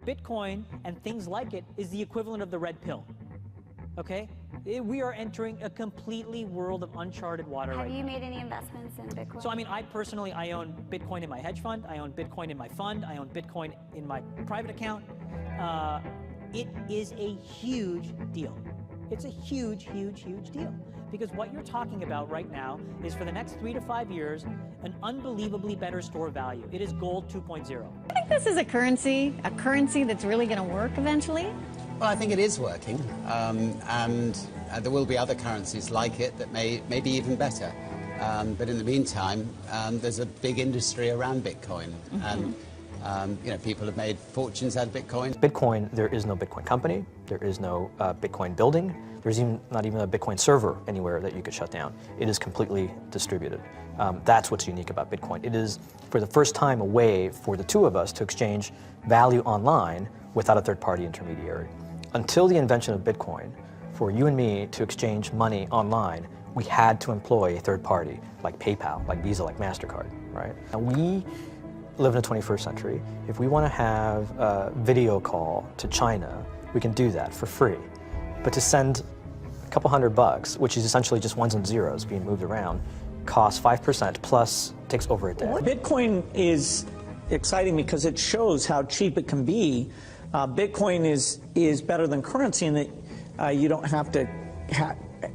Bitcoin and things like it is the equivalent of the red pill. Okay? We are entering a completely world of uncharted water right now. Have you made any investments in Bitcoin? So I mean, I personally own Bitcoin in my hedge fund, I own Bitcoin in my fund, I own Bitcoin in my private account. It is a huge deal. It's a huge, huge, huge deal. Because what you're talking about right now is for the next 3 to 5 years, an unbelievably better store value. It is gold 2.0. I think this is a currency that's really going to work eventually. Well, I think it is working, and there will be other currencies like it that may be even better. But in the meantime, there's a big industry around Bitcoin, and you know, people have made fortunes out of Bitcoin. Bitcoin, there is no Bitcoin company, there is no Bitcoin building, there's not even a Bitcoin server anywhere that you could shut down. It is completely distributed. That's what's unique about Bitcoin. It is, for the first time, a way for the two of us to exchange value online without a third-party intermediary. Until the invention of Bitcoin, for you and me to exchange money online, we had to employ a third party, like PayPal, like Visa, like MasterCard, right? And we live in the 21st century. If we want to have a video call to China, we can do that for free. But to send a couple $100, which is essentially just ones and zeros being moved around, costs 5% plus takes over a day. Bitcoin is exciting because it shows how cheap it can be. Bitcoin is better than currency in that you don't have to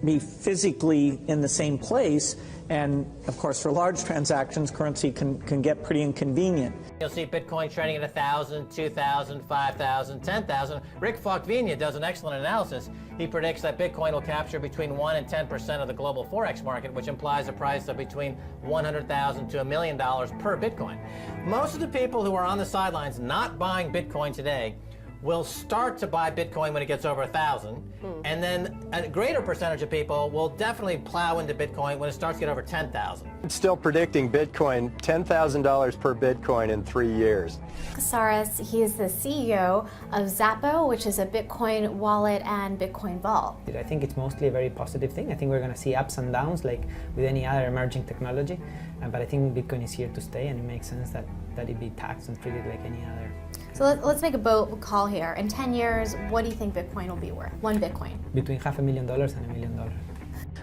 be physically in the same place. And of course, for large transactions, currency can get pretty inconvenient. You'll see Bitcoin trading at 1,000, 2,000, 5,000, 10,000. Rick Falkvinia does an excellent analysis. He predicts that Bitcoin will capture between 1 and 10% of the global Forex market, which implies a price of between $100,000 to $1 million per Bitcoin. Most of the people who are on the sidelines not buying Bitcoin today will start to buy Bitcoin when it gets over 1,000, and then a greater percentage of people will definitely plow into Bitcoin when it starts to get over 10,000. It's still predicting Bitcoin, $10,000 per Bitcoin in 3 years. Casares, he is the CEO of Zappo, which is a Bitcoin wallet and Bitcoin vault. I think it's mostly a very positive thing. I think we're going to see ups and downs like with any other emerging technology, but I think Bitcoin is here to stay, and it makes sense that it be taxed and treated like any other. So let's make a bold call here. In 10 years, what do you think Bitcoin will be worth? One Bitcoin? Between $500,000 and $1 million.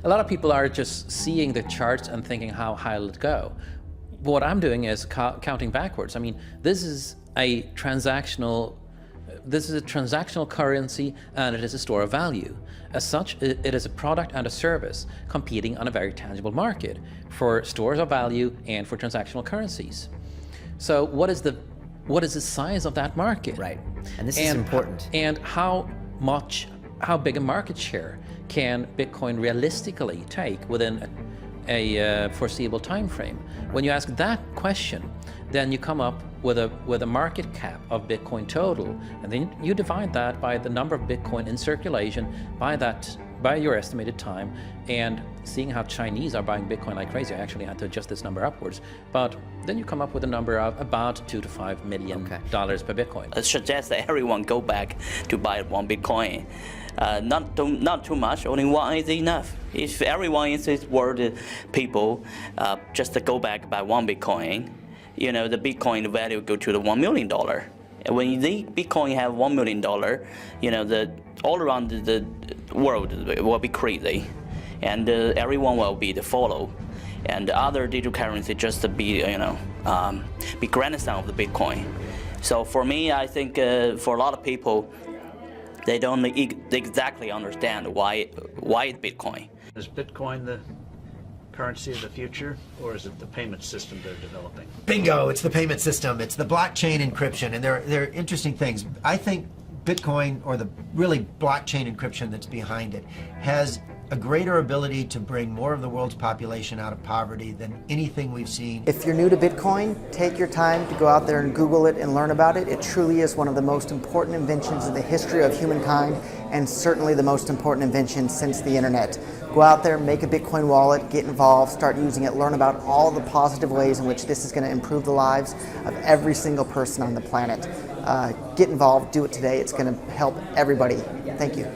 A lot of people are just seeing the charts and thinking, how high will it go? What I'm doing is counting backwards. I mean, this is a transactional currency, and it is a store of value. As such, it is a product and a service competing on a very tangible market for stores of value and for transactional currencies. So what is the size of that market? Right, and this is important. And how big a market share can Bitcoin realistically take within a foreseeable time frame? When you ask that question, then you come up with a market cap of Bitcoin total, and then you divide that by the number of Bitcoin in circulation by your estimated time, and seeing how Chinese are buying Bitcoin like crazy. I actually had to adjust this number upwards, but then you come up with a number of about $2 to $5 million per Bitcoin. I suggest that everyone go back to buy one Bitcoin. Not too much, only one is enough. If everyone in this world, people, just to go back buy one Bitcoin, you know, the Bitcoin value go to the $1 million. And when the Bitcoin have $1 million, you know, all around the world will be crazy, and everyone will be the follow, and other digital currency just to be, you know, be grandson of the Bitcoin. So for me, I think for a lot of people, they don't exactly understand why it's Bitcoin. Is Bitcoin the currency of the future, or is it the payment system they're developing? Bingo! It's the payment system. It's the blockchain encryption, and they're interesting things. I think Bitcoin, or the really blockchain encryption that's behind it, has a greater ability to bring more of the world's population out of poverty than anything we've seen. If you're new to Bitcoin, take your time to go out there and Google it and learn about it. It truly is one of the most important inventions in the history of humankind, and certainly the most important invention since the internet. Go out there, make a Bitcoin wallet, get involved, start using it, learn about all the positive ways in which this is going to improve the lives of every single person on the planet. Get involved, do it today. It's going to help everybody. Thank you.